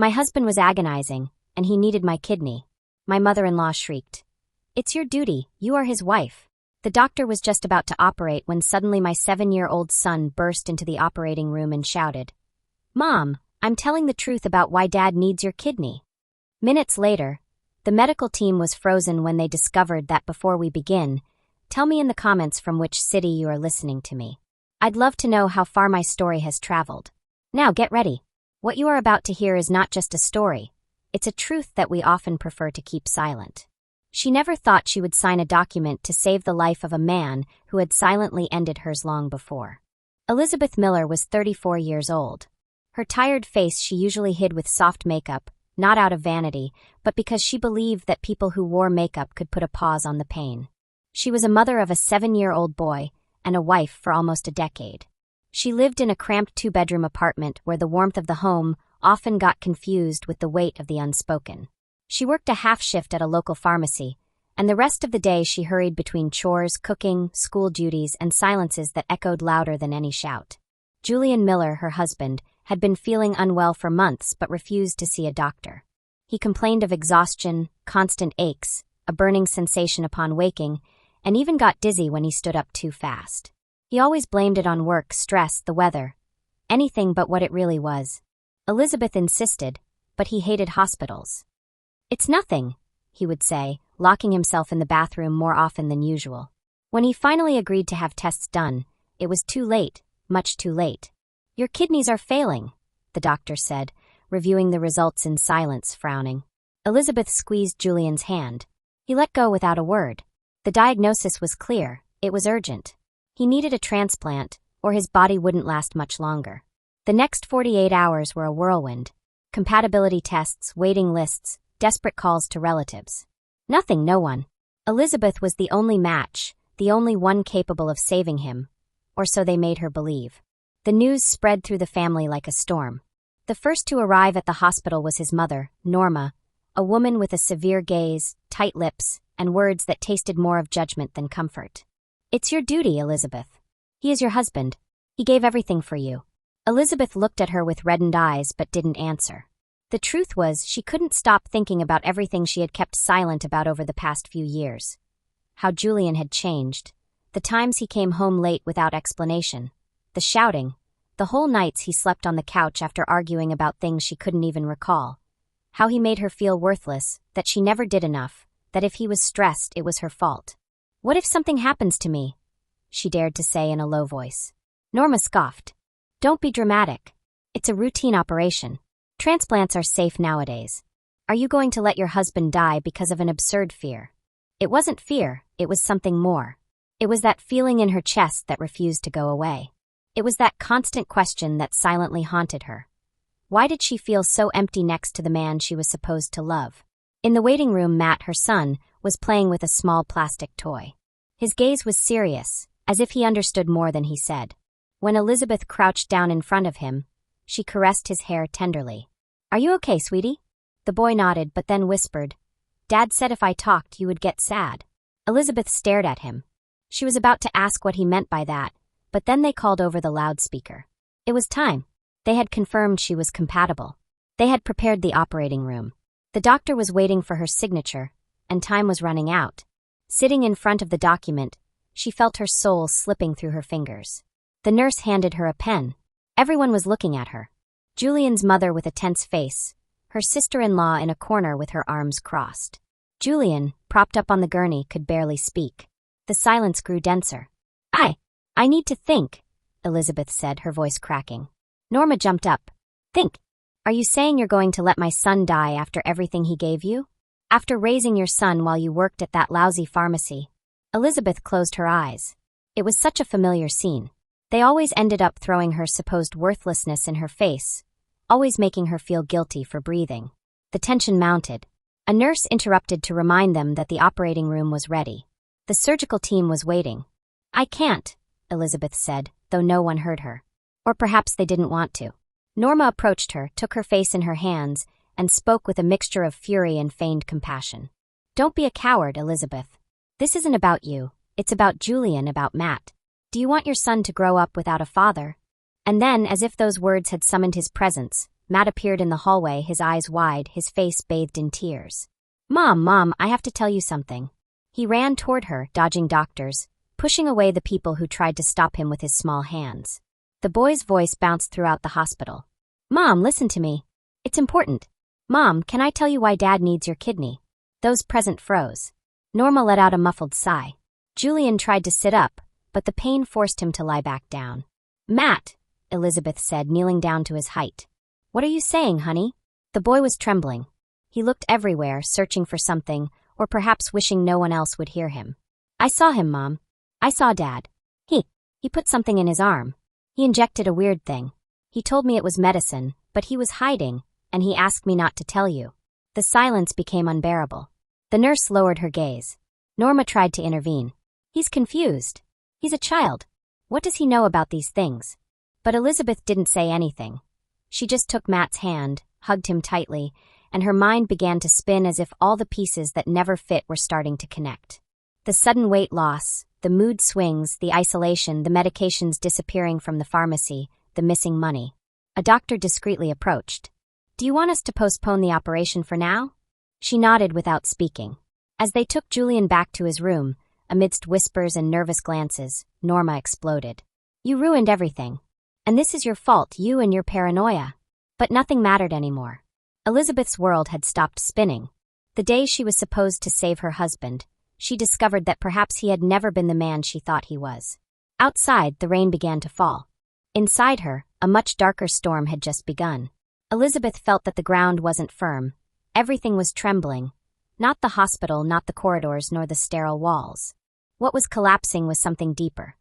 My husband was agonizing, and he needed my kidney. My mother-in-law shrieked. It's your duty, you are his wife. The doctor was just about to operate when suddenly my 7-year-old son burst into the operating room and shouted, Mom, I'm telling the truth about why Dad needs your kidney. Minutes later, the medical team was frozen when they discovered that before we begin, tell me in the comments from which city you are listening to me. I'd love to know how far my story has traveled. Now get ready. What you are about to hear is not just a story. It's a truth that we often prefer to keep silent. She never thought she would sign a document to save the life of a man who had silently ended hers long before. Elizabeth Miller was 34 years old. Her tired face she usually hid with soft makeup, not out of vanity, but because she believed that people who wore makeup could put a pause on the pain. She was a mother of a 7-year-old boy and a wife for almost a decade. She lived in a cramped 2-bedroom apartment where the warmth of the home often got confused with the weight of the unspoken. She worked a half shift at a local pharmacy, and the rest of the day she hurried between chores, cooking, school duties, and silences that echoed louder than any shout. Julian Miller, her husband, had been feeling unwell for months but refused to see a doctor. He complained of exhaustion, constant aches, a burning sensation upon waking, and even got dizzy when he stood up too fast. He always blamed it on work, stress, the weather. Anything but what it really was. Elizabeth insisted, but he hated hospitals. It's nothing, he would say, locking himself in the bathroom more often than usual. When he finally agreed to have tests done, it was too late, much too late. Your kidneys are failing, the doctor said, reviewing the results in silence, frowning. Elizabeth squeezed Julian's hand. He let go without a word. The diagnosis was clear. It was urgent. He needed a transplant, or his body wouldn't last much longer. The next 48 hours were a whirlwind. Compatibility tests, waiting lists, desperate calls to relatives. Nothing, no one. Elizabeth was the only match, the only one capable of saving him, or so they made her believe. The news spread through the family like a storm. The first to arrive at the hospital was his mother, Norma, a woman with a severe gaze, tight lips, and words that tasted more of judgment than comfort. It's your duty, Elizabeth. He is your husband. He gave everything for you. Elizabeth looked at her with reddened eyes but didn't answer. The truth was, she couldn't stop thinking about everything she had kept silent about over the past few years. How Julian had changed. The times he came home late without explanation. The shouting. The whole nights he slept on the couch after arguing about things she couldn't even recall. How he made her feel worthless, that she never did enough, that if he was stressed, it was her fault. What if something happens to me? She dared to say in a low voice. Norma scoffed. Don't be dramatic. It's a routine operation. Transplants are safe nowadays. Are you going to let your husband die because of an absurd fear? It wasn't fear, it was something more. It was that feeling in her chest that refused to go away. It was that constant question that silently haunted her. Why did she feel so empty next to the man she was supposed to love? In the waiting room, Matt, her son, was playing with a small plastic toy. His gaze was serious, as if he understood more than he said. When Elizabeth crouched down in front of him, she caressed his hair tenderly. Are you okay, sweetie? The boy nodded but then whispered, Dad said if I talked you would get sad. Elizabeth stared at him. She was about to ask what he meant by that, but then they called over the loudspeaker. It was time. They had confirmed she was compatible. They had prepared the operating room. The doctor was waiting for her signature, and time was running out. Sitting in front of the document, she felt her soul slipping through her fingers. The nurse handed her a pen. Everyone was looking at her. Julian's mother with a tense face, her sister-in-law in a corner with her arms crossed. Julian, propped up on the gurney, could barely speak. The silence grew denser. I need to think, Elizabeth said, her voice cracking. Norma jumped up. Think? Are you saying you're going to let my son die after everything he gave you? After raising your son while you worked at that lousy pharmacy? Elizabeth closed her eyes. It was such a familiar scene. They always ended up throwing her supposed worthlessness in her face, always making her feel guilty for breathing. The tension mounted. A nurse interrupted to remind them that the operating room was ready. The surgical team was waiting. I can't, Elizabeth said, though no one heard her. Or perhaps they didn't want to. Norma approached her, took her face in her hands, and spoke with a mixture of fury and feigned compassion. Don't be a coward, Elizabeth. This isn't about you. It's about Julian, about Matt. Do you want your son to grow up without a father? And then, as if those words had summoned his presence, Matt appeared in the hallway, his eyes wide, his face bathed in tears. Mom, I have to tell you something. He ran toward her, dodging doctors, pushing away the people who tried to stop him with his small hands. The boy's voice bounced throughout the hospital. Mom, listen to me. It's important. Mom, can I tell you why Dad needs your kidney? Those present froze. Norma let out a muffled sigh. Julian tried to sit up, but the pain forced him to lie back down. Matt, Elizabeth said, kneeling down to his height. What are you saying, honey? The boy was trembling. He looked everywhere, searching for something, or perhaps wishing no one else would hear him. I saw him, Mom. I saw Dad. He put something in his arm. He injected a weird thing. He told me it was medicine, but he was hiding, and he asked me not to tell you. The silence became unbearable. The nurse lowered her gaze. Norma tried to intervene. He's confused. He's a child. What does he know about these things? But Elizabeth didn't say anything. She just took Matt's hand, hugged him tightly, and her mind began to spin as if all the pieces that never fit were starting to connect. The sudden weight loss, the mood swings, the isolation, the medications disappearing from the pharmacy, the missing money. A doctor discreetly approached. Do you want us to postpone the operation for now? She nodded without speaking. As they took Julian back to his room, amidst whispers and nervous glances, Norma exploded. You ruined everything. And this is your fault, you and your paranoia. But nothing mattered anymore. Elizabeth's world had stopped spinning. The day she was supposed to save her husband, she discovered that perhaps he had never been the man she thought he was. Outside, the rain began to fall. Inside her, a much darker storm had just begun. Elizabeth felt that the ground wasn't firm. Everything was trembling. Not the hospital, not the corridors, nor the sterile walls. What was collapsing was something deeper.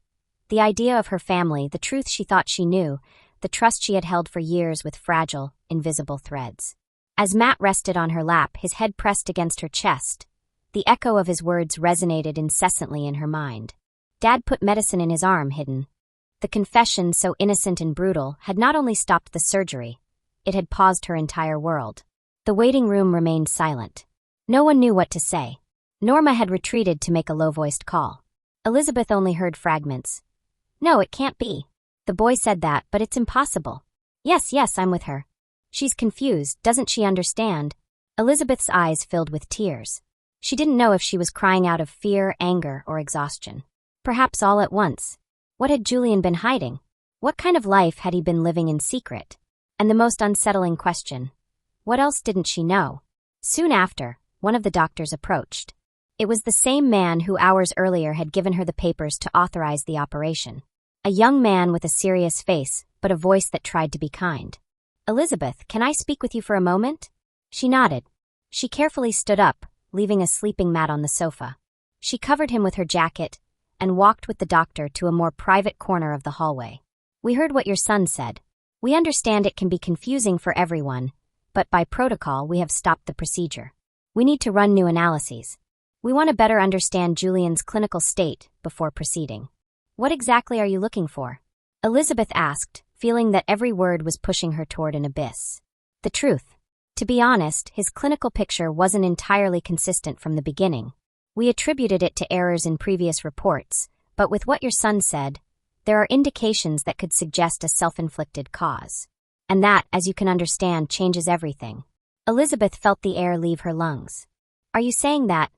The idea of her family, the truth she thought she knew, the trust she had held for years with fragile, invisible threads. As Matt rested on her lap, his head pressed against her chest, the echo of his words resonated incessantly in her mind. Dad put medicine in his arm, hidden. The confession, so innocent and brutal, had not only stopped the surgery, it had paused her entire world. The waiting room remained silent. No one knew what to say. Norma had retreated to make a low-voiced call. Elizabeth only heard fragments. No, it can't be. The boy said that, but it's impossible. Yes, I'm with her. She's confused, doesn't she understand? Elizabeth's eyes filled with tears. She didn't know if she was crying out of fear, anger, or exhaustion. Perhaps all at once. What had Julian been hiding? What kind of life had he been living in secret? And the most unsettling question, what else didn't she know? Soon after, one of the doctors approached. It was the same man who hours earlier had given her the papers to authorize the operation. A young man with a serious face, but a voice that tried to be kind. Elizabeth, can I speak with you for a moment? She nodded. She carefully stood up, leaving a sleeping Matt on the sofa. She covered him with her jacket and walked with the doctor to a more private corner of the hallway. We heard what your son said. We understand it can be confusing for everyone, but by protocol we have stopped the procedure. We need to run new analyses. We want to better understand Julian's clinical state before proceeding. What exactly are you looking for? Elizabeth asked, feeling that every word was pushing her toward an abyss. The truth. To be honest, his clinical picture wasn't entirely consistent from the beginning. We attributed it to errors in previous reports, but with what your son said, there are indications that could suggest a self-inflicted cause. And that, as you can understand, changes everything. Elizabeth felt the air leave her lungs. Are you saying that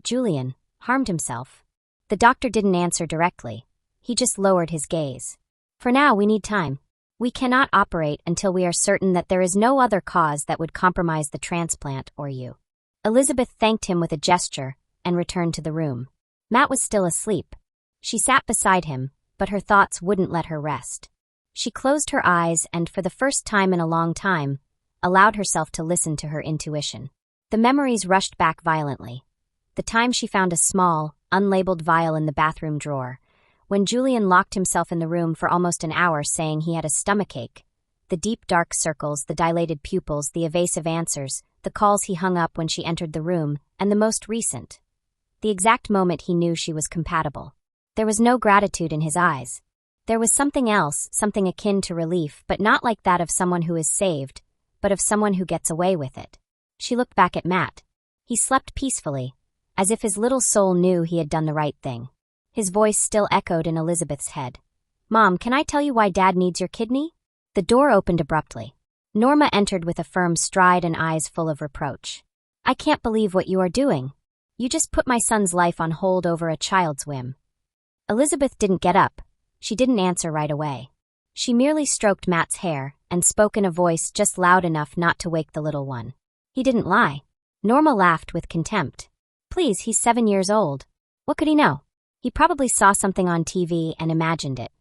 Julian harmed himself? The doctor didn't answer directly. He just lowered his gaze. For now, we need time. We cannot operate until we are certain that there is no other cause that would compromise the transplant or you. Elizabeth thanked him with a gesture and returned to the room. Matt was still asleep. She sat beside him, but her thoughts wouldn't let her rest. She closed her eyes and, for the first time in a long time, allowed herself to listen to her intuition. The memories rushed back violently. The time she found a small, unlabeled vial in the bathroom drawer, when Julian locked himself in the room for almost an hour saying he had a stomachache, the deep dark circles, the dilated pupils, the evasive answers, the calls he hung up when she entered the room, and the most recent. The exact moment he knew she was compatible. There was no gratitude in his eyes. There was something else, something akin to relief, but not like that of someone who is saved, but of someone who gets away with it. She looked back at Matt. He slept peacefully, as if his little soul knew he had done the right thing. His voice still echoed in Elizabeth's head. Mom, can I tell you why Dad needs your kidney? The door opened abruptly. Norma entered with a firm stride and eyes full of reproach. I can't believe what you are doing. You just put my son's life on hold over a child's whim. Elizabeth didn't get up. She didn't answer right away. She merely stroked Matt's hair and spoke in a voice just loud enough not to wake the little one. He didn't lie. Norma laughed with contempt. Please, he's 7 years old. What could he know? He probably saw something on TV and imagined it.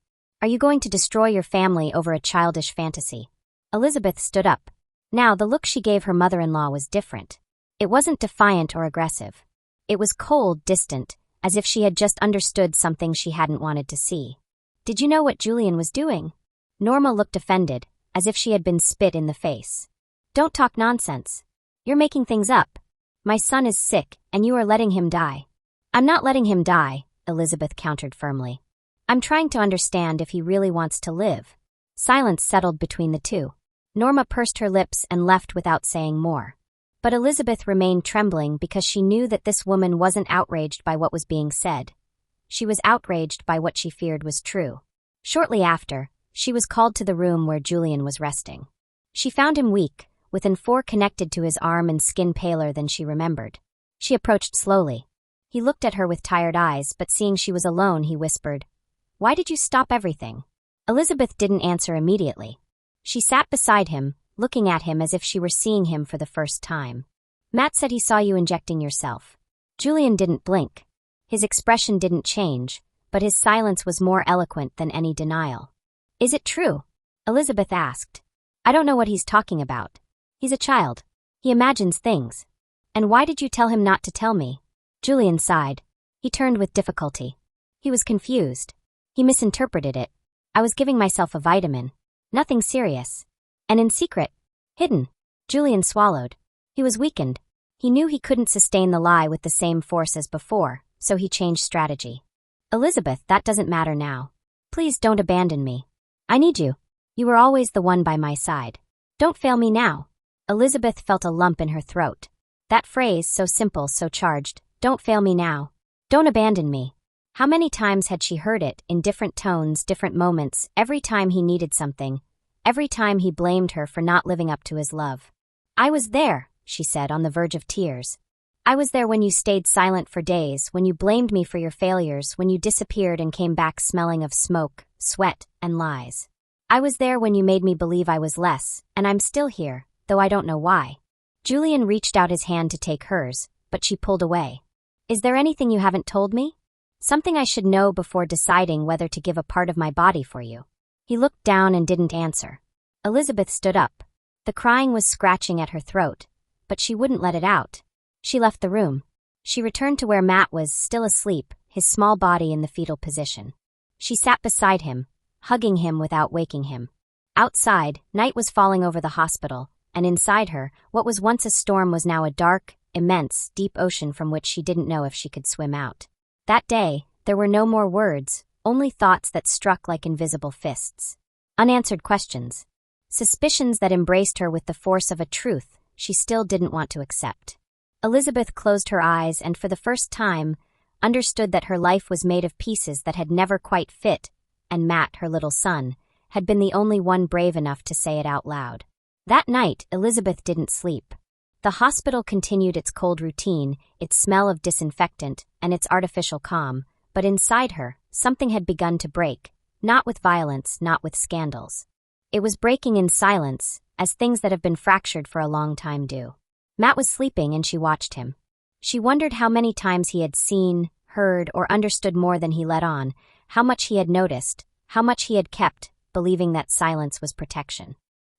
Are you going to destroy your family over a childish fantasy? Elizabeth stood up. Now, the look she gave her mother-in-law was different. It wasn't defiant or aggressive. It was cold, distant, as if she had just understood something she hadn't wanted to see. Did you know what Julian was doing? Norma looked offended, as if she had been spit in the face. Don't talk nonsense. You're making things up. My son is sick, and you are letting him die. I'm not letting him die, Elizabeth countered firmly. I'm trying to understand if he really wants to live. Silence settled between the two. Norma pursed her lips and left without saying more. But Elizabeth remained trembling because she knew that this woman wasn't outraged by what was being said. She was outraged by what she feared was true. Shortly after, she was called to the room where Julian was resting. She found him weak, with an IV connected to his arm and skin paler than she remembered. She approached slowly. He looked at her with tired eyes, but seeing she was alone, he whispered, "Why did you stop everything?" Elizabeth didn't answer immediately. She sat beside him, looking at him as if she were seeing him for the first time. Matt said he saw you injecting yourself. Julian didn't blink. His expression didn't change, but his silence was more eloquent than any denial. Is it true? Elizabeth asked. I don't know what he's talking about. He's a child. He imagines things. And why did you tell him not to tell me? Julian sighed. He turned with difficulty. He was confused. He misinterpreted it. I was giving myself a vitamin. Nothing serious. And in secret. Hidden. Julian swallowed. He was weakened. He knew he couldn't sustain the lie with the same force as before, so he changed strategy. Elizabeth, that doesn't matter now. Please don't abandon me. I need you. You were always the one by my side. Don't fail me now. Elizabeth felt a lump in her throat. That phrase, so simple, so charged, don't fail me now. Don't abandon me. How many times had she heard it, in different tones, different moments, every time he needed something, every time he blamed her for not living up to his love. I was there, she said, on the verge of tears. I was there when you stayed silent for days, when you blamed me for your failures, when you disappeared and came back smelling of smoke, sweat, and lies. I was there when you made me believe I was less, and I'm still here, though I don't know why. Julian reached out his hand to take hers, but she pulled away. Is there anything you haven't told me? Something I should know before deciding whether to give a part of my body for you. He looked down and didn't answer. Elizabeth stood up. The crying was scratching at her throat, but she wouldn't let it out. She left the room. She returned to where Matt was, still asleep, his small body in the fetal position. She sat beside him, hugging him without waking him. Outside, night was falling over the hospital, and inside her, what was once a storm was now a dark, immense, deep ocean from which she didn't know if she could swim out. That day, there were no more words, only thoughts that struck like invisible fists. Unanswered questions. Suspicions that embraced her with the force of a truth she still didn't want to accept. Elizabeth closed her eyes and for the first time, understood that her life was made of pieces that had never quite fit, and Matt, her little son, had been the only one brave enough to say it out loud. That night, Elizabeth didn't sleep. The hospital continued its cold routine, its smell of disinfectant, and its artificial calm, but inside her, something had begun to break, not with violence, not with scandals. It was breaking in silence, as things that have been fractured for a long time do. Matt was sleeping and she watched him. She wondered how many times he had seen, heard, or understood more than he let on, how much he had noticed, how much he had kept, believing that silence was protection.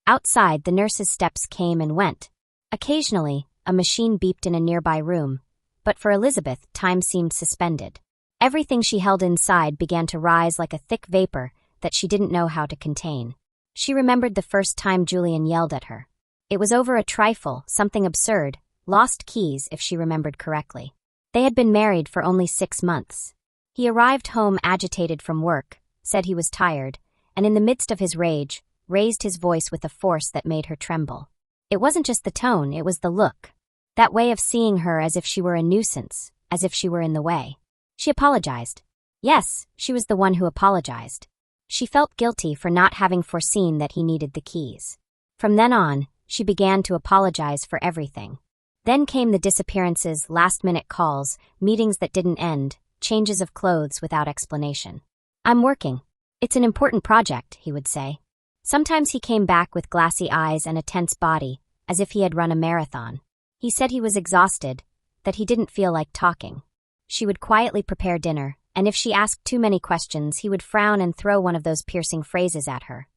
Outside, the nurse's steps came and went. Occasionally, a machine beeped in a nearby room, but for Elizabeth, time seemed suspended. Everything she held inside began to rise like a thick vapor that she didn't know how to contain. She remembered the first time Julian yelled at her. It was over a trifle, something absurd, lost keys if she remembered correctly. They had been married for only 6 months. He arrived home agitated from work, said he was tired, and in the midst of his rage, raised his voice with a force that made her tremble. It wasn't just the tone, it was the look. That way of seeing her as if she were a nuisance, as if she were in the way. She apologized. Yes, she was the one who apologized. She felt guilty for not having foreseen that he needed the keys. From then on, she began to apologize for everything. Then came the disappearances, last-minute calls, meetings that didn't end, changes of clothes without explanation. "I'm working. It's an important project," he would say. Sometimes he came back with glassy eyes and a tense body, as if he had run a marathon. He said he was exhausted, that he didn't feel like talking. She would quietly prepare dinner, and if she asked too many questions, he would frown and throw one of those piercing phrases at her.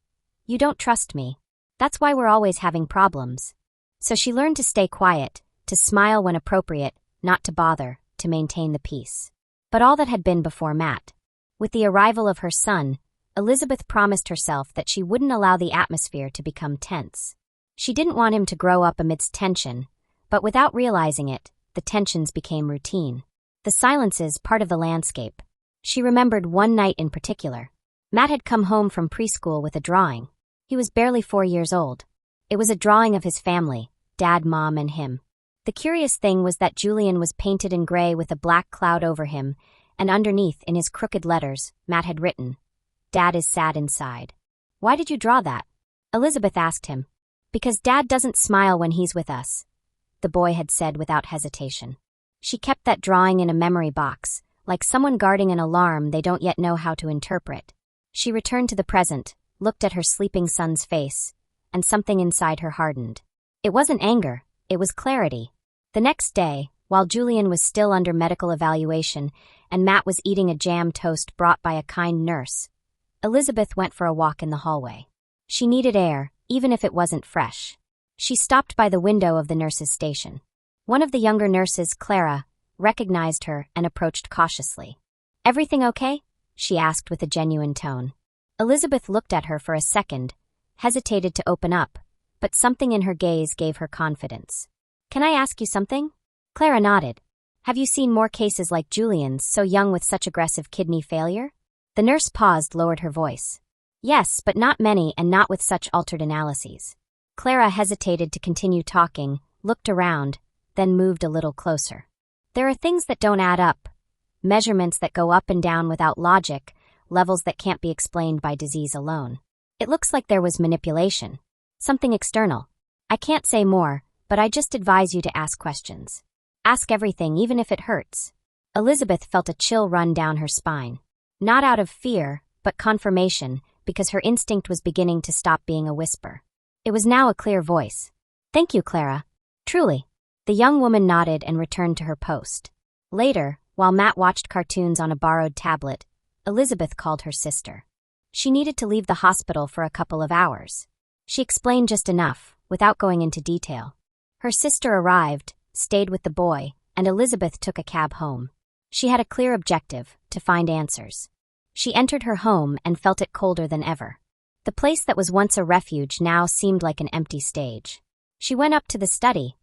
"You don't trust me. That's why we're always having problems." So she learned to stay quiet, to smile when appropriate, not to bother, to maintain the peace. But all that had been before Matt. With the arrival of her son, Elizabeth promised herself that she wouldn't allow the atmosphere to become tense. She didn't want him to grow up amidst tension, but without realizing it, the tensions became routine. The silences part of the landscape. She remembered one night in particular. Matt had come home from preschool with a drawing. He was barely 4 years old. It was a drawing of his family, Dad, Mom, and him. The curious thing was that Julian was painted in gray with a black cloud over him, and underneath, in his crooked letters, Matt had written, "Dad is sad inside." "Why did you draw that?" Elizabeth asked him. "Because Dad doesn't smile when he's with us," the boy had said without hesitation. She kept that drawing in a memory box, like someone guarding an alarm they don't yet know how to interpret. She returned to the present, looked at her sleeping son's face, and something inside her hardened. It wasn't anger, it was clarity. The next day, while Julian was still under medical evaluation and Matt was eating a jam toast brought by a kind nurse, Elizabeth went for a walk in the hallway. She needed air, even if it wasn't fresh. She stopped by the window of the nurse's station. One of the younger nurses, Clara, recognized her and approached cautiously. "Everything okay?" she asked with a genuine tone. Elizabeth looked at her for a second, hesitated to open up, but something in her gaze gave her confidence. "Can I ask you something?" Clara nodded. "Have you seen more cases like Julian's, so young with such aggressive kidney failure?" The nurse paused, lowered her voice. "Yes, but not many and not with such altered analyses." Clara hesitated to continue talking, looked around, then moved a little closer. "There are things that don't add up. Measurements that go up and down without logic, levels that can't be explained by disease alone. It looks like there was manipulation. Something external. I can't say more, but I just advise you to ask questions. Ask everything, even if it hurts." Elizabeth felt a chill run down her spine. Not out of fear, but confirmation, because her instinct was beginning to stop being a whisper. It was now a clear voice. "Thank you, Clara. Truly." The young woman nodded and returned to her post. Later, while Matt watched cartoons on a borrowed tablet, Elizabeth called her sister. She needed to leave the hospital for a couple of hours. She explained just enough, without going into detail. Her sister arrived, stayed with the boy, and Elizabeth took a cab home. She had a clear objective, to find answers. She entered her home and felt it colder than ever. The place that was once a refuge now seemed like an empty stage. She went up to the study,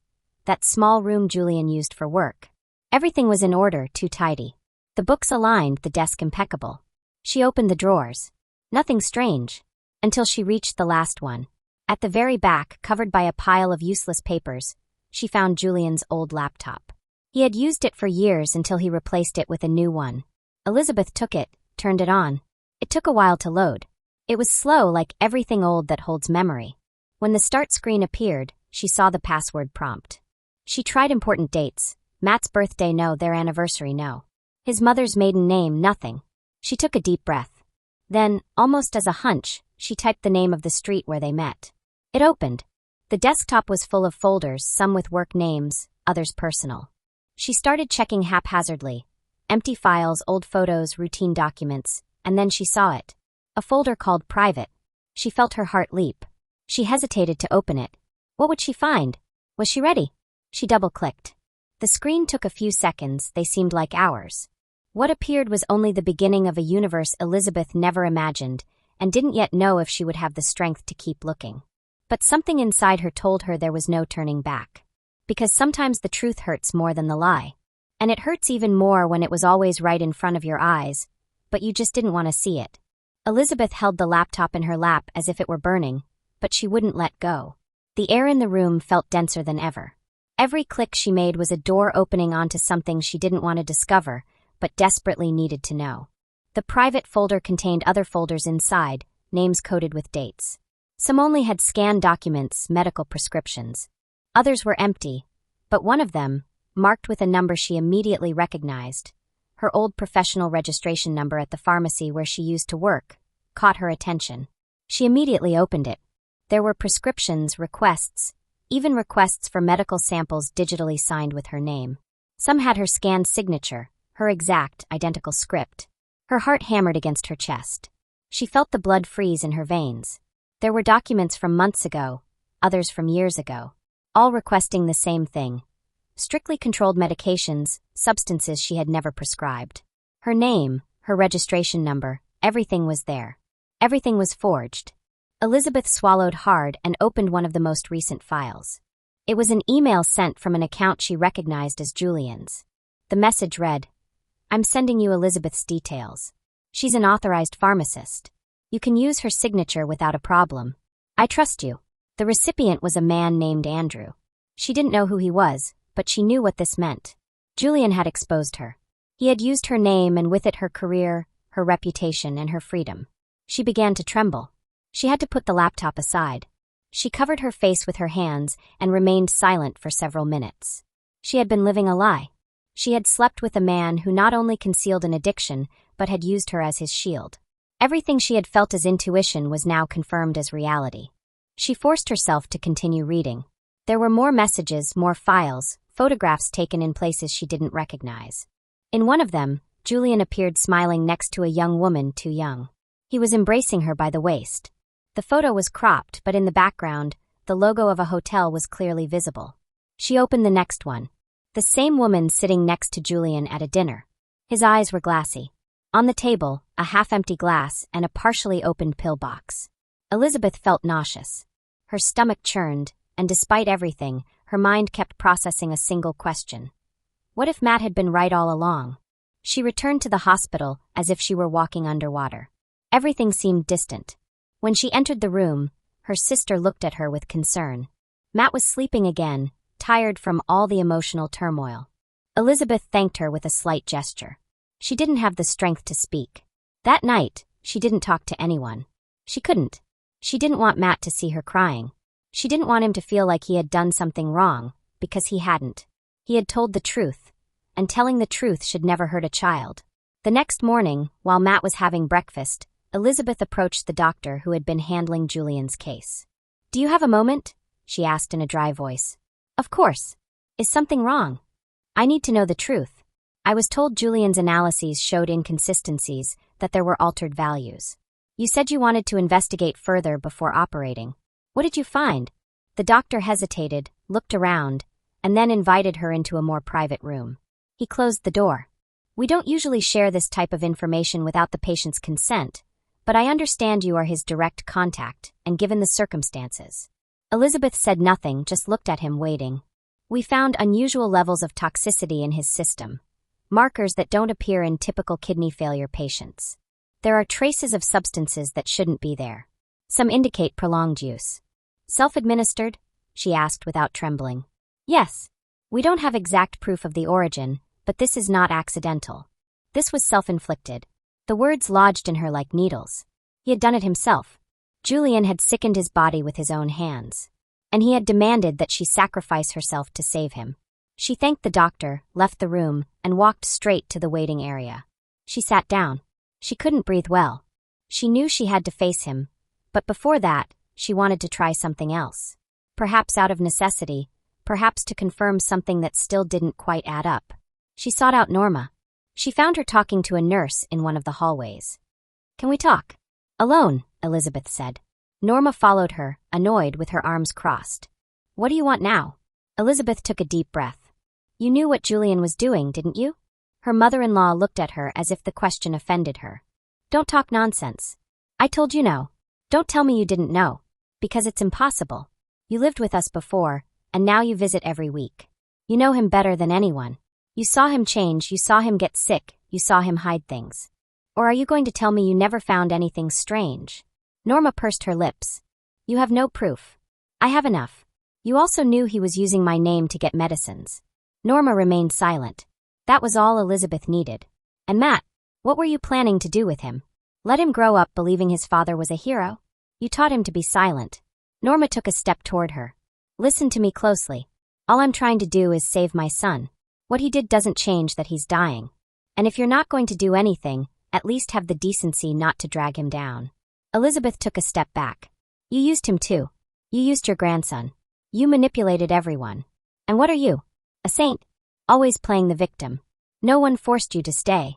that small room Julian used for work. Everything was in order, too tidy. The books aligned, the desk impeccable. She opened the drawers. Nothing strange, until she reached the last one. At the very back, covered by a pile of useless papers, she found Julian's old laptop. He had used it for years until he replaced it with a new one. Elizabeth took it, turned it on. It took a while to load. It was slow, like everything old that holds memory. When the start screen appeared, she saw the password prompt. She tried important dates. Matt's birthday, no. Their anniversary, no. His mother's maiden name, nothing. She took a deep breath. Then, almost as a hunch, she typed the name of the street where they met. It opened. The desktop was full of folders, some with work names, others personal. She started checking haphazardly. Empty files, old photos, routine documents, and then she saw it. A folder called Private. She felt her heart leap. She hesitated to open it. What would she find? Was she ready? She double-clicked. The screen took a few seconds, they seemed like hours. What appeared was only the beginning of a universe Elizabeth never imagined, and didn't yet know if she would have the strength to keep looking. But something inside her told her there was no turning back. Because sometimes the truth hurts more than the lie. And it hurts even more when it was always right in front of your eyes, but you just didn't want to see it. Elizabeth held the laptop in her lap as if it were burning, but she wouldn't let go. The air in the room felt denser than ever. Every click she made was a door opening onto something she didn't want to discover, but desperately needed to know. The private folder contained other folders inside, names coded with dates. Some only had scanned documents, medical prescriptions. Others were empty, but one of them, marked with a number she immediately recognized, her old professional registration number at the pharmacy where she used to work, caught her attention. She immediately opened it. There were prescriptions, requests, even requests for medical samples digitally signed with her name. Some had her scanned signature, her exact, identical script. Her heart hammered against her chest. She felt the blood freeze in her veins. There were documents from months ago, others from years ago, all requesting the same thing. Strictly controlled medications, substances she had never prescribed. Her name, her registration number, everything was there. Everything was forged. Elizabeth swallowed hard and opened one of the most recent files. It was an email sent from an account she recognized as Julian's. The message read, "I'm sending you Elizabeth's details. She's an authorized pharmacist. You can use her signature without a problem. I trust you." The recipient was a man named Andrew. She didn't know who he was, but she knew what this meant. Julian had exposed her. He had used her name and with it her career, her reputation, and her freedom. She began to tremble. She had to put the laptop aside. She covered her face with her hands and remained silent for several minutes. She had been living a lie. She had slept with a man who not only concealed an addiction, but had used her as his shield. Everything she had felt as intuition was now confirmed as reality. She forced herself to continue reading. There were more messages, more files, photographs taken in places she didn't recognize. In one of them, Julian appeared smiling next to a young woman too young. He was embracing her by the waist. The photo was cropped, but in the background, the logo of a hotel was clearly visible. She opened the next one. The same woman sitting next to Julian at a dinner. His eyes were glassy. On the table, a half-empty glass and a partially opened pill box. Elizabeth felt nauseous. Her stomach churned, and despite everything, her mind kept processing a single question. What if Matt had been right all along? She returned to the hospital as if she were walking underwater. Everything seemed distant. When she entered the room, her sister looked at her with concern. Matt was sleeping again, tired from all the emotional turmoil. Elizabeth thanked her with a slight gesture. She didn't have the strength to speak. That night, she didn't talk to anyone. She couldn't. She didn't want Matt to see her crying. She didn't want him to feel like he had done something wrong, because he hadn't. He had told the truth, and telling the truth should never hurt a child. The next morning, while Matt was having breakfast, Elizabeth approached the doctor who had been handling Julian's case. "Do you have a moment?" she asked in a dry voice. "Of course. Is something wrong? I need to know the truth. I was told Julian's analyses showed inconsistencies, that there were altered values. You said you wanted to investigate further before operating. What did you find?" The doctor hesitated, looked around, and then invited her into a more private room. He closed the door. "We don't usually share this type of information without the patient's consent, but I understand you are his direct contact, and given the circumstances." Elizabeth said nothing, just looked at him, waiting. "We found unusual levels of toxicity in his system, markers that don't appear in typical kidney failure patients. There are traces of substances that shouldn't be there. Some indicate prolonged use." "Self-administered?" she asked without trembling. "Yes. We don't have exact proof of the origin, but this is not accidental. This was self-inflicted." The words lodged in her like needles. He had done it himself. Julian had sickened his body with his own hands, and he had demanded that she sacrifice herself to save him. She thanked the doctor, left the room, and walked straight to the waiting area. She sat down. She couldn't breathe well. She knew she had to face him, but before that, she wanted to try something else. Perhaps out of necessity, perhaps to confirm something that still didn't quite add up. She sought out Norma. She found her talking to a nurse in one of the hallways. "Can we talk?" "Alone," Elizabeth said. Norma followed her, annoyed, with her arms crossed. "What do you want now?" Elizabeth took a deep breath. "You knew what Julian was doing, didn't you?" Her mother-in-law looked at her as if the question offended her. "Don't talk nonsense. I told you no. Don't tell me you didn't know. Because it's impossible. You lived with us before, and now you visit every week. You know him better than anyone. You saw him change, you saw him get sick, you saw him hide things. Or are you going to tell me you never found anything strange?" Norma pursed her lips. "You have no proof. I have enough. You also knew he was using my name to get medicines." Norma remained silent. That was all Elizabeth needed. "And Matt, what were you planning to do with him? Let him grow up believing his father was a hero?" You taught him to be silent. Norma took a step toward her. Listen to me closely. All I'm trying to do is save my son. What he did doesn't change that he's dying. And if you're not going to do anything, at least have the decency not to drag him down. Elizabeth took a step back. You used him too. You used your grandson. You manipulated everyone. And what are you? A saint? Always playing the victim. No one forced you to stay.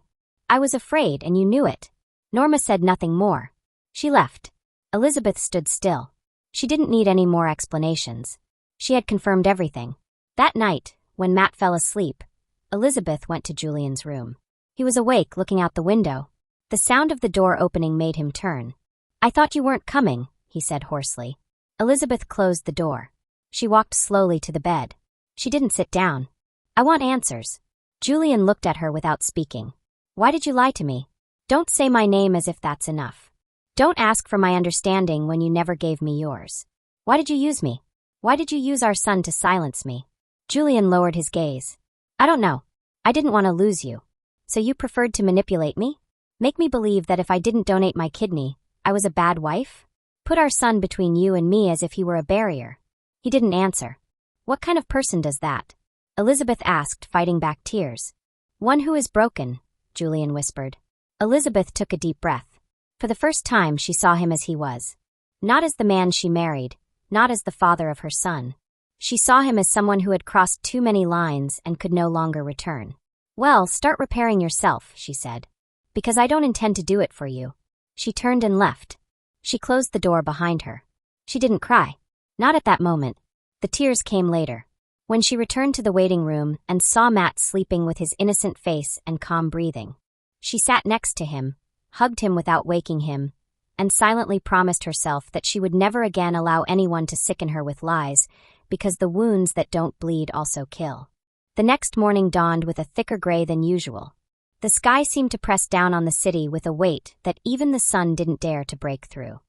I was afraid and you knew it. Norma said nothing more. She left. Elizabeth stood still. She didn't need any more explanations. She had confirmed everything. That night, when Matt fell asleep, Elizabeth went to Julian's room. He was awake, looking out the window. The sound of the door opening made him turn. I thought you weren't coming, he said hoarsely. Elizabeth closed the door. She walked slowly to the bed. She didn't sit down. I want answers. Julian looked at her without speaking. Why did you lie to me? Don't say my name as if that's enough. Don't ask for my understanding when you never gave me yours. Why did you use me? Why did you use our son to silence me? Julian lowered his gaze. I don't know. I didn't want to lose you. So you preferred to manipulate me? Make me believe that if I didn't donate my kidney, I was a bad wife? Put our son between you and me as if he were a barrier. He didn't answer. What kind of person does that? Elizabeth asked, fighting back tears. One who is broken, Julian whispered. Elizabeth took a deep breath. For the first time, she saw him as he was. Not as the man she married, not as the father of her son. She saw him as someone who had crossed too many lines and could no longer return. Well, start repairing yourself, she said. Because I don't intend to do it for you. She turned and left. She closed the door behind her. She didn't cry. Not at that moment. The tears came later. When she returned to the waiting room and saw Matt sleeping with his innocent face and calm breathing. She sat next to him, hugged him without waking him, and silently promised herself that she would never again allow anyone to sicken her with lies, because the wounds that don't bleed also kill. The next morning dawned with a thicker gray than usual. The sky seemed to press down on the city with a weight that even the sun didn't dare to break through.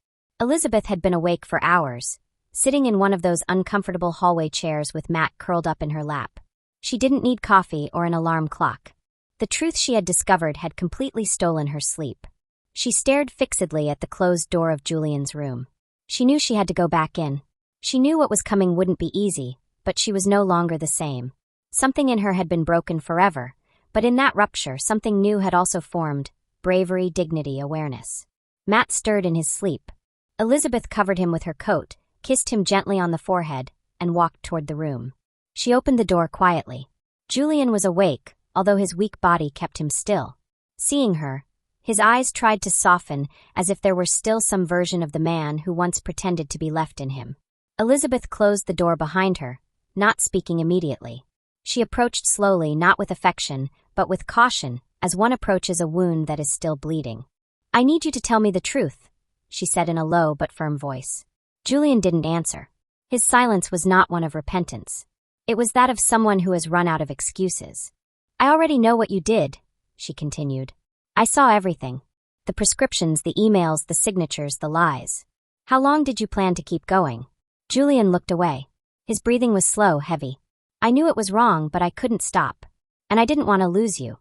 Elizabeth had been awake for hours, sitting in one of those uncomfortable hallway chairs with Matt curled up in her lap. She didn't need coffee or an alarm clock. The truth she had discovered had completely stolen her sleep. She stared fixedly at the closed door of Julian's room. She knew she had to go back in. She knew what was coming wouldn't be easy, but she was no longer the same. Something in her had been broken forever, but in that rupture something new had also formed: bravery, dignity, awareness. Matt stirred in his sleep. Elizabeth covered him with her coat, kissed him gently on the forehead, and walked toward the room. She opened the door quietly. Julian was awake, although his weak body kept him still. Seeing her, his eyes tried to soften as if there were still some version of the man who once pretended to be left in him. Elizabeth closed the door behind her, not speaking immediately. She approached slowly, not with affection, but with caution, as one approaches a wound that is still bleeding. I need you to tell me the truth, she said in a low but firm voice. Julian didn't answer. His silence was not one of repentance. It was that of someone who has run out of excuses. I already know what you did, she continued. I saw everything. The prescriptions, the emails, the signatures, the lies. How long did you plan to keep going? Julian looked away. His breathing was slow, heavy. I knew it was wrong, but I couldn't stop. And I didn't want to lose you.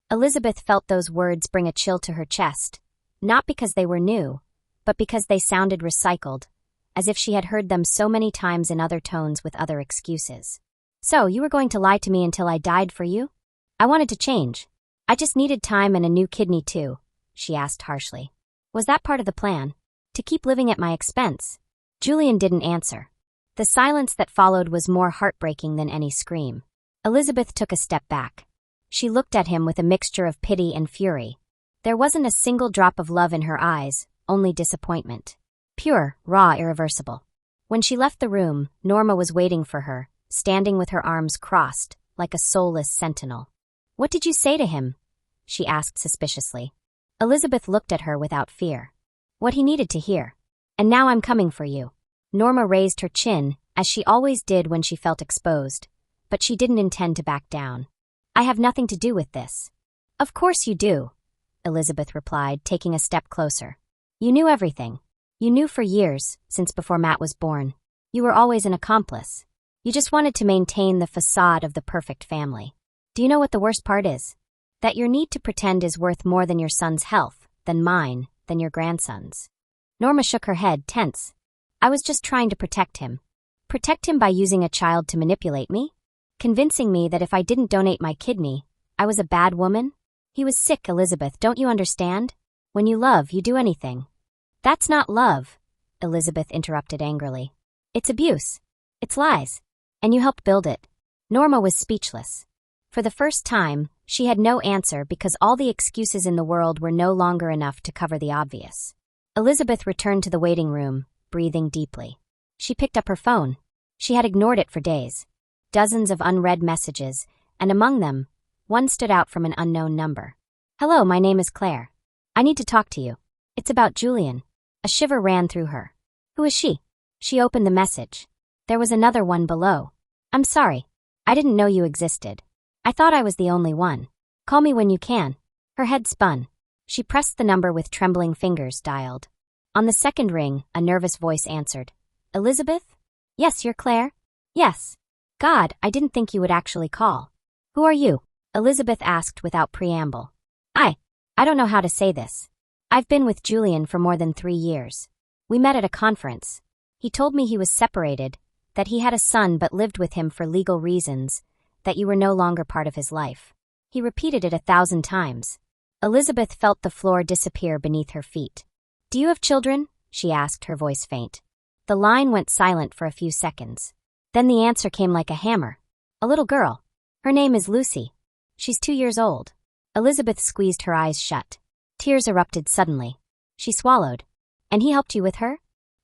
Elizabeth felt those words bring a chill to her chest, not because they were new, but because they sounded recycled, as if she had heard them so many times in other tones with other excuses. So, you were going to lie to me until I died for you? I wanted to change. I just needed time and a new kidney too, she asked harshly. Was that part of the plan? To keep living at my expense? Julian didn't answer. The silence that followed was more heartbreaking than any scream. Elizabeth took a step back. She looked at him with a mixture of pity and fury. There wasn't a single drop of love in her eyes, only disappointment. Pure, raw, irreversible. When she left the room, Norma was waiting for her, standing with her arms crossed, like a soulless sentinel. What did you say to him? She asked suspiciously. Elizabeth looked at her without fear. What he needed to hear. And now I'm coming for you. Norma raised her chin, as she always did when she felt exposed, but she didn't intend to back down. I have nothing to do with this. Of course you do, Elizabeth replied, taking a step closer. You knew everything. You knew for years, since before Matt was born. You were always an accomplice. You just wanted to maintain the facade of the perfect family. Do you know what the worst part is? That your need to pretend is worth more than your son's health, than mine, than your grandson's. Norma shook her head, tense. I was just trying to protect him. Protect him by using a child to manipulate me? Convincing me that if I didn't donate my kidney, I was a bad woman? He was sick, Elizabeth, don't you understand? When you love, you do anything. That's not love, Elizabeth interrupted angrily. It's abuse. It's lies. And you helped build it. Norma was speechless. For the first time, she had no answer because all the excuses in the world were no longer enough to cover the obvious. Elizabeth returned to the waiting room, breathing deeply. She picked up her phone. She had ignored it for days. Dozens of unread messages, and among them, one stood out from an unknown number. Hello, my name is Claire. I need to talk to you. It's about Julian. A shiver ran through her. Who is she? She opened the message. There was another one below. I'm sorry. I didn't know you existed. I thought I was the only one. Call me when you can. Her head spun. She pressed the number with trembling fingers, dialed. On the second ring, a nervous voice answered. Elizabeth? Yes, you're Claire? Yes. God, I didn't think you would actually call. Who are you? Elizabeth asked without preamble. I don't know how to say this. I've been with Julian for more than 3 years. We met at a conference. He told me he was separated, that he had a son but lived with him for legal reasons, that you were no longer part of his life. He repeated it 1,000 times. Elizabeth felt the floor disappear beneath her feet. Do you have children? She asked, her voice faint. The line went silent for a few seconds. Then the answer came like a hammer. A little girl. Her name is Lucy. She's 2 years old. Elizabeth squeezed her eyes shut. Tears erupted suddenly. She swallowed. And he helped you with her?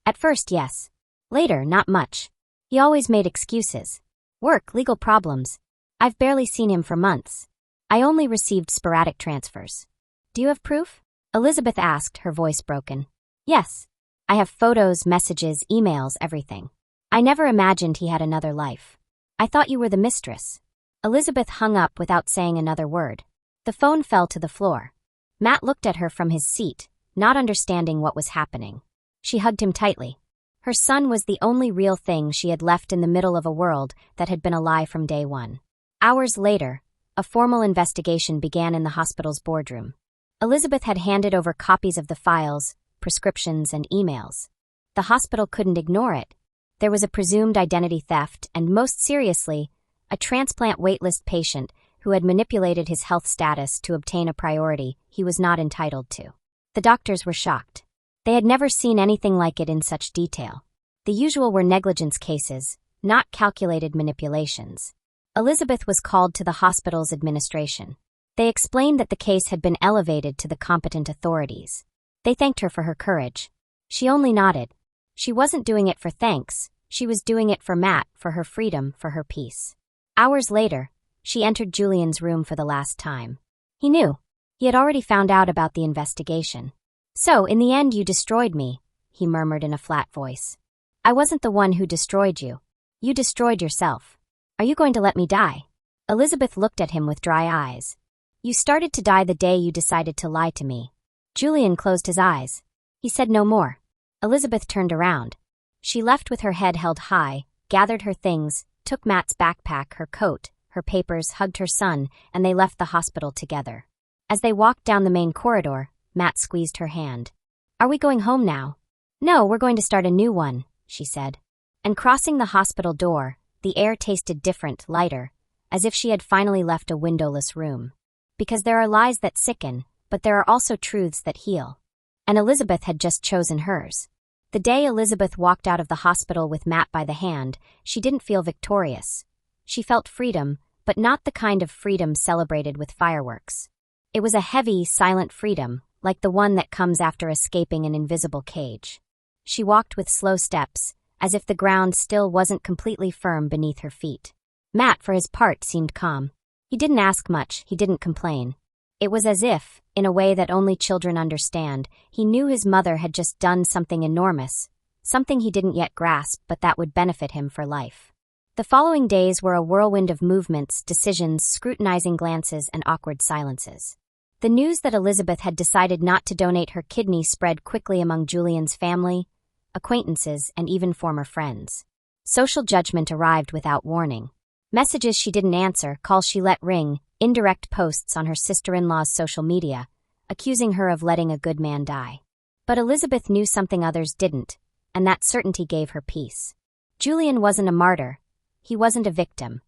At first, yes. Later, not much. He always made excuses. Work, legal problems. I've barely seen him for months. I only received sporadic transfers. Do you have proof? Elizabeth asked, her voice broken. Yes. I have photos, messages, emails, everything. I never imagined he had another life. I thought you were the mistress. Elizabeth hung up without saying another word. The phone fell to the floor. Matt looked at her from his seat, not understanding what was happening. She hugged him tightly. Her son was the only real thing she had left in the middle of a world that had been a lie from day one. Hours later, a formal investigation began in the hospital's boardroom. Elizabeth had handed over copies of the files, prescriptions, and emails. The hospital couldn't ignore it. There was a presumed identity theft and, most seriously, a transplant waitlist patient who had manipulated his health status to obtain a priority he was not entitled to. The doctors were shocked. They had never seen anything like it in such detail. The usual were negligence cases, not calculated manipulations. Elizabeth was called to the hospital's administration. They explained that the case had been elevated to the competent authorities. They thanked her for her courage. She only nodded. She wasn't doing it for thanks. She was doing it for Matt, for her freedom, for her peace. Hours later, she entered Julian's room for the last time. He knew. He had already found out about the investigation. So, in the end, you destroyed me, he murmured in a flat voice. I wasn't the one who destroyed you. You destroyed yourself. Are you going to let me die? Elizabeth looked at him with dry eyes. You started to die the day you decided to lie to me. Julian closed his eyes. He said no more. Elizabeth turned around. She left with her head held high, gathered her things, took Matt's backpack, her coat, her papers, hugged her son, and they left the hospital together. As they walked down the main corridor, Matt squeezed her hand. Are we going home now? No, we're going to start a new one, she said. And crossing the hospital door, the air tasted different, lighter, as if she had finally left a windowless room. Because there are lies that sicken, but there are also truths that heal. And Elizabeth had just chosen hers. The day Elizabeth walked out of the hospital with Matt by the hand, she didn't feel victorious. She felt freedom, but not the kind of freedom celebrated with fireworks. It was a heavy, silent freedom, like the one that comes after escaping an invisible cage. She walked with slow steps, as if the ground still wasn't completely firm beneath her feet. Matt, for his part, seemed calm. He didn't ask much, he didn't complain. It was as if, in a way that only children understand, he knew his mother had just done something enormous, something he didn't yet grasp but that would benefit him for life. The following days were a whirlwind of movements, decisions, scrutinizing glances, and awkward silences. The news that Elizabeth had decided not to donate her kidney spread quickly among Julian's family, acquaintances, and even former friends. Social judgment arrived without warning. Messages she didn't answer, calls she let ring, indirect posts on her sister-in-law's social media, accusing her of letting a good man die. But Elizabeth knew something others didn't, and that certainty gave her peace. Julian wasn't a martyr. He wasn't a victim.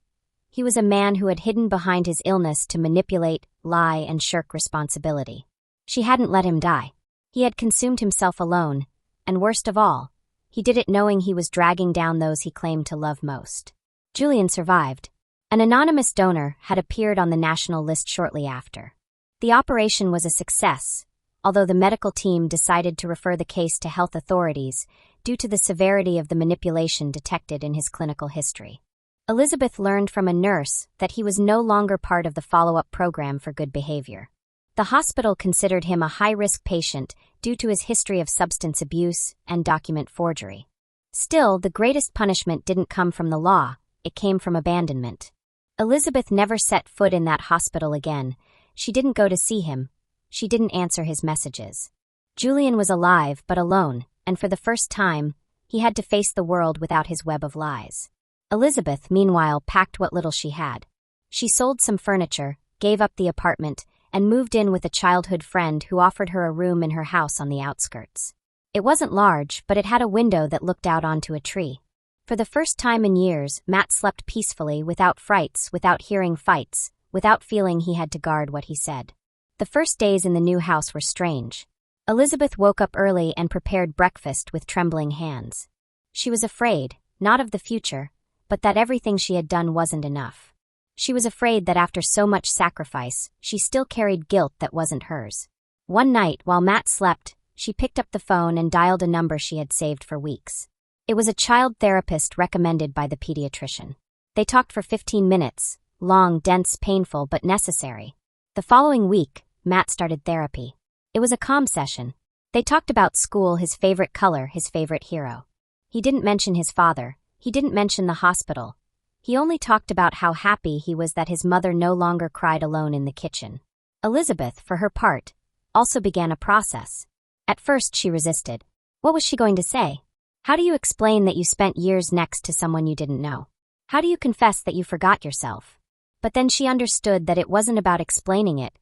He was a man who had hidden behind his illness to manipulate, lie, and shirk responsibility. She hadn't let him die. He had consumed himself alone, and worst of all, he did it knowing he was dragging down those he claimed to love most. Julian survived. An anonymous donor had appeared on the national list shortly after. The operation was a success, although the medical team decided to refer the case to health authorities due to the severity of the manipulation detected in his clinical history. Elizabeth learned from a nurse that he was no longer part of the follow-up program for good behavior. The hospital considered him a high-risk patient due to his history of substance abuse and document forgery. Still, the greatest punishment didn't come from the law, it came from abandonment. Elizabeth never set foot in that hospital again. She didn't go to see him. She didn't answer his messages. Julian was alive but alone, and for the first time, he had to face the world without his web of lies. Elizabeth, meanwhile, packed what little she had. She sold some furniture, gave up the apartment, and moved in with a childhood friend who offered her a room in her house on the outskirts. It wasn't large, but it had a window that looked out onto a tree. For the first time in years, Matt slept peacefully, without frights, without hearing fights, without feeling he had to guard what he said. The first days in the new house were strange. Elizabeth woke up early and prepared breakfast with trembling hands. She was afraid, not of the future, but that everything she had done wasn't enough. She was afraid that after so much sacrifice, she still carried guilt that wasn't hers. One night, while Matt slept, she picked up the phone and dialed a number she had saved for weeks. It was a child therapist recommended by the pediatrician. They talked for 15 minutes, long, dense, painful, but necessary. The following week, Matt started therapy. It was a calm session. They talked about school, his favorite color, his favorite hero. He didn't mention his father. He didn't mention the hospital. He only talked about how happy he was that his mother no longer cried alone in the kitchen. Elizabeth, for her part, also began a process. At first she resisted. What was she going to say? How do you explain that you spent years next to someone you didn't know? How do you confess that you forgot yourself? But then she understood that it wasn't about explaining it.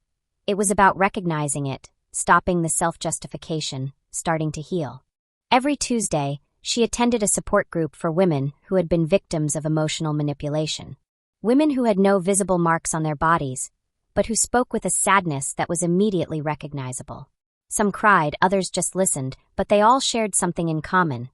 It was about recognizing it, stopping the self-justification, starting to heal. Every Tuesday, she attended a support group for women who had been victims of emotional manipulation. Women who had no visible marks on their bodies, but who spoke with a sadness that was immediately recognizable. Some cried, others just listened, but they all shared something in common.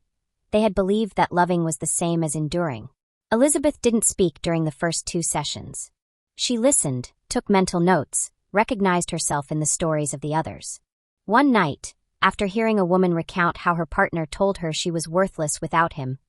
They had believed that loving was the same as enduring. Elizabeth didn't speak during the first 2 sessions. She listened, took mental notes, recognized herself in the stories of the others. One night, after hearing a woman recount how her partner told her she was worthless without him,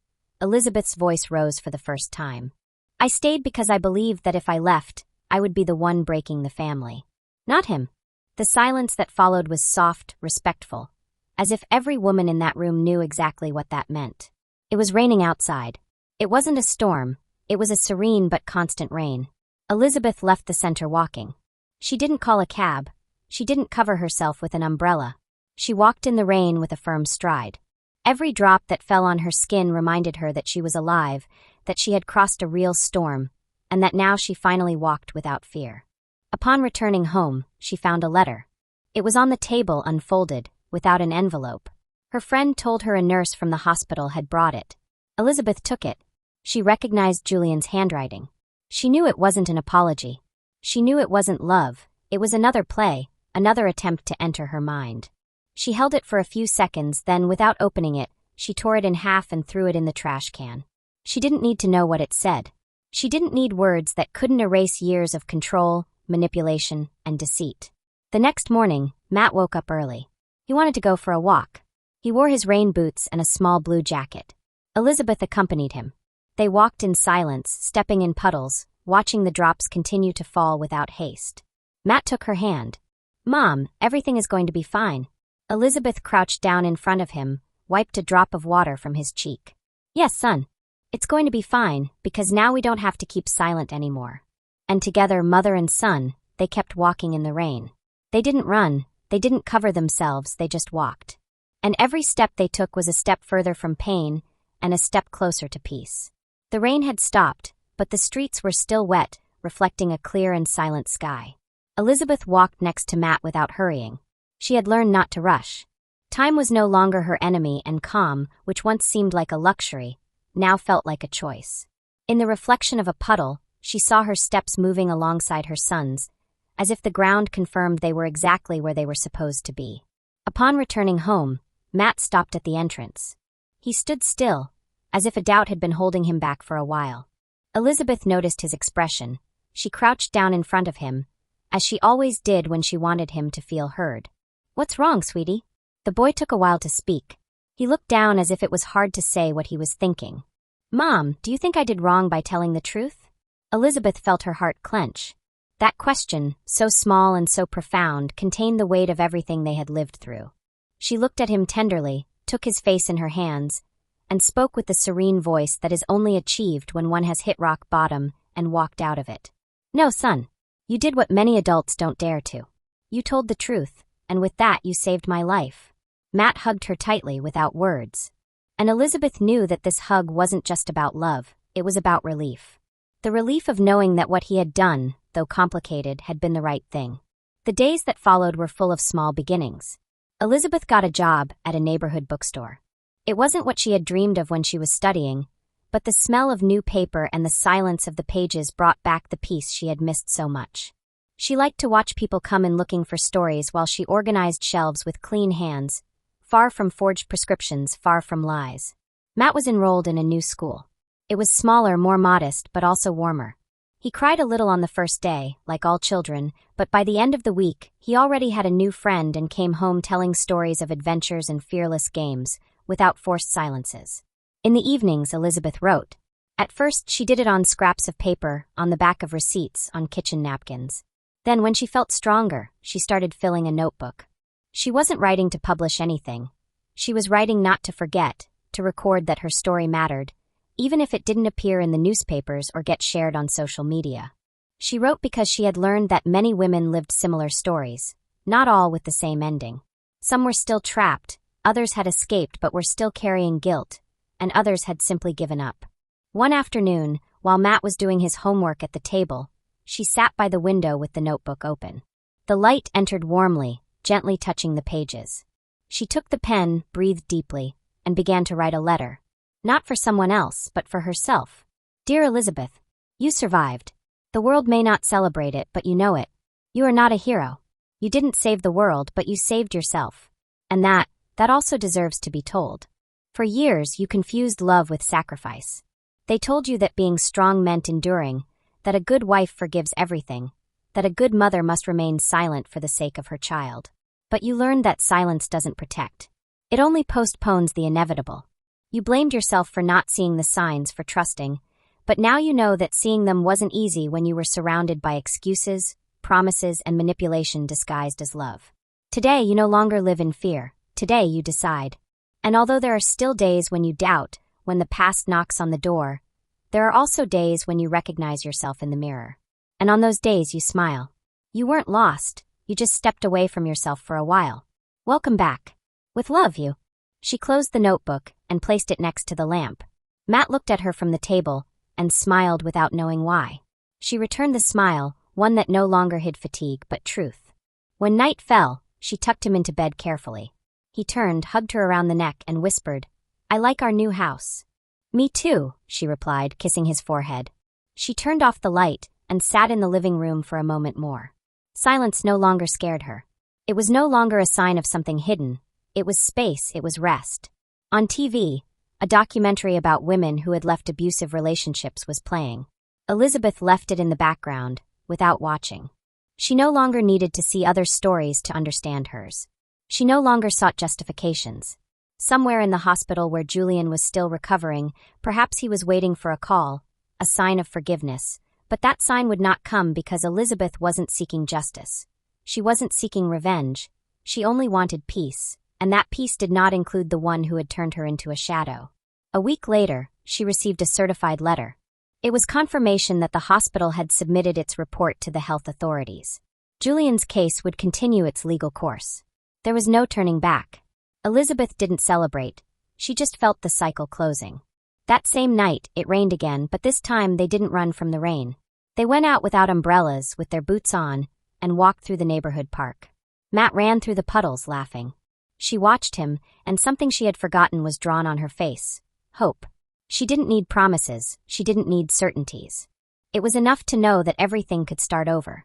Elizabeth's voice rose for the first time. I stayed because I believed that if I left, I would be the one breaking the family. Not him. The silence that followed was soft, respectful, as if every woman in that room knew exactly what that meant. It was raining outside. It wasn't a storm, it was a serene but constant rain. Elizabeth left the center walking. She didn't call a cab. She didn't cover herself with an umbrella. She walked in the rain with a firm stride. Every drop that fell on her skin reminded her that she was alive, that she had crossed a real storm, and that now she finally walked without fear. Upon returning home, she found a letter. It was on the table, unfolded, without an envelope. Her friend told her a nurse from the hospital had brought it. Elizabeth took it. She recognized Julian's handwriting. She knew it wasn't an apology. She knew it wasn't love. It was another play, another attempt to enter her mind. She held it for a few seconds, then, without opening it, she tore it in half and threw it in the trash can. She didn't need to know what it said. She didn't need words that couldn't erase years of control, manipulation, and deceit. The next morning, Matt woke up early. He wanted to go for a walk. He wore his rain boots and a small blue jacket. Elizabeth accompanied him. They walked in silence, stepping in puddles, watching the drops continue to fall without haste. Matt took her hand. "Mom, everything is going to be fine." Elizabeth crouched down in front of him, wiped a drop of water from his cheek. "Yes, son. It's going to be fine, because now we don't have to keep silent anymore." And together, mother and son, they kept walking in the rain. They didn't run, they didn't cover themselves, they just walked. And every step they took was a step further from pain, and a step closer to peace. The rain had stopped, but the streets were still wet, reflecting a clear and silent sky. Elizabeth walked next to Matt without hurrying. She had learned not to rush. Time was no longer her enemy, and calm, which once seemed like a luxury, now felt like a choice. In the reflection of a puddle, she saw her steps moving alongside her son's, as if the ground confirmed they were exactly where they were supposed to be. Upon returning home, Matt stopped at the entrance. He stood still, as if a doubt had been holding him back for a while. Elizabeth noticed his expression. She crouched down in front of him, as she always did when she wanted him to feel heard. "What's wrong, sweetie?" The boy took a while to speak. He looked down as if it was hard to say what he was thinking. "Mom, do you think I did wrong by telling the truth?" Elizabeth felt her heart clench. That question, so small and so profound, contained the weight of everything they had lived through. She looked at him tenderly, took his face in her hands, and spoke with the serene voice that is only achieved when one has hit rock bottom and walked out of it. "No, son. You did what many adults don't dare to. You told the truth, and with that you saved my life." Matt hugged her tightly without words. And Elizabeth knew that this hug wasn't just about love, it was about relief. The relief of knowing that what he had done, though complicated, had been the right thing. The days that followed were full of small beginnings. Elizabeth got a job at a neighborhood bookstore. It wasn't what she had dreamed of when she was studying, but the smell of new paper and the silence of the pages brought back the peace she had missed so much. She liked to watch people come in looking for stories while she organized shelves with clean hands, far from forged prescriptions, far from lies. Matt was enrolled in a new school. It was smaller, more modest, but also warmer. He cried a little on the first day, like all children, but by the end of the week, he already had a new friend and came home telling stories of adventures and fearless games, without forced silences. In the evenings, Elizabeth wrote. At first, she did it on scraps of paper, on the back of receipts, on kitchen napkins. Then, when she felt stronger, she started filling a notebook. She wasn't writing to publish anything. She was writing not to forget, to record that her story mattered, even if it didn't appear in the newspapers or get shared on social media. She wrote because she had learned that many women lived similar stories, not all with the same ending. Some were still trapped, others had escaped but were still carrying guilt, and others had simply given up. One afternoon, while Matt was doing his homework at the table, she sat by the window with the notebook open. The light entered warmly, gently touching the pages. She took the pen, breathed deeply, and began to write a letter. Not for someone else, but for herself. Dear Elizabeth, you survived. The world may not celebrate it, but you know it. You are not a hero. You didn't save the world, but you saved yourself. And that also deserves to be told. For years, you confused love with sacrifice. They told you that being strong meant enduring, that a good wife forgives everything, that a good mother must remain silent for the sake of her child. But you learned that silence doesn't protect. It only postpones the inevitable. You blamed yourself for not seeing the signs, for trusting, but now you know that seeing them wasn't easy when you were surrounded by excuses, promises, and manipulation disguised as love. Today, you no longer live in fear. Today, you decide. And although there are still days when you doubt, when the past knocks on the door, there are also days when you recognize yourself in the mirror. And on those days, you smile. You weren't lost. You just stepped away from yourself for a while. Welcome back. With love, you. She closed the notebook and placed it next to the lamp. Matt looked at her from the table and smiled without knowing why. She returned the smile, one that no longer hid fatigue but truth. When night fell, she tucked him into bed carefully. He turned, hugged her around the neck, and whispered, "I like our new house." "Me too," she replied, kissing his forehead. She turned off the light and sat in the living room for a moment more. Silence no longer scared her. It was no longer a sign of something hidden. It was space, it was rest. On TV, a documentary about women who had left abusive relationships was playing. Elizabeth left it in the background, without watching. She no longer needed to see other stories to understand hers. She no longer sought justifications. Somewhere in the hospital where Julian was still recovering, perhaps he was waiting for a call, a sign of forgiveness. But that sign would not come because Elizabeth wasn't seeking justice. She wasn't seeking revenge. She only wanted peace, and that peace did not include the one who had turned her into a shadow. A week later, she received a certified letter. It was confirmation that the hospital had submitted its report to the health authorities. Julian's case would continue its legal course. There was no turning back. Elizabeth didn't celebrate. She just felt the cycle closing. That same night, it rained again, but this time they didn't run from the rain. They went out without umbrellas, with their boots on, and walked through the neighborhood park. Matt ran through the puddles, laughing. She watched him, and something she had forgotten was drawn on her face. Hope. She didn't need promises, she didn't need certainties. It was enough to know that everything could start over.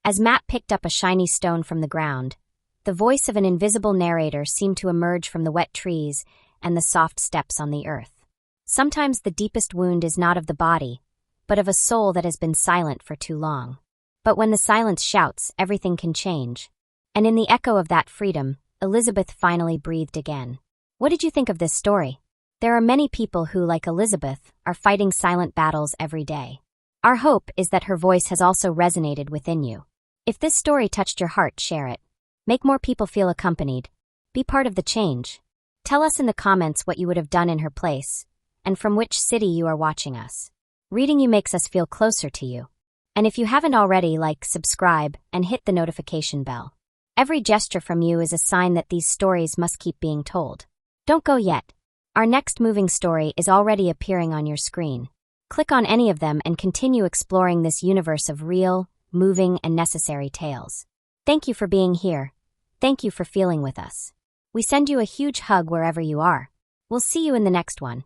As Matt picked up a shiny stone from the ground, the voice of an invisible narrator seemed to emerge from the wet trees and the soft steps on the earth. Sometimes the deepest wound is not of the body, but of a soul that has been silent for too long. But when the silence shouts, everything can change. And in the echo of that freedom, Elizabeth finally breathed again. What did you think of this story? There are many people who, like Elizabeth, are fighting silent battles every day. Our hope is that her voice has also resonated within you. If this story touched your heart, share it. Make more people feel accompanied. Be part of the change. Tell us in the comments what you would have done in her place, and from which city you are watching us. Reading you makes us feel closer to you. And if you haven't already, like, subscribe, and hit the notification bell. Every gesture from you is a sign that these stories must keep being told. Don't go yet. Our next moving story is already appearing on your screen. Click on any of them and continue exploring this universe of real, moving, and necessary tales. Thank you for being here. Thank you for feeling with us. We send you a huge hug wherever you are. We'll see you in the next one.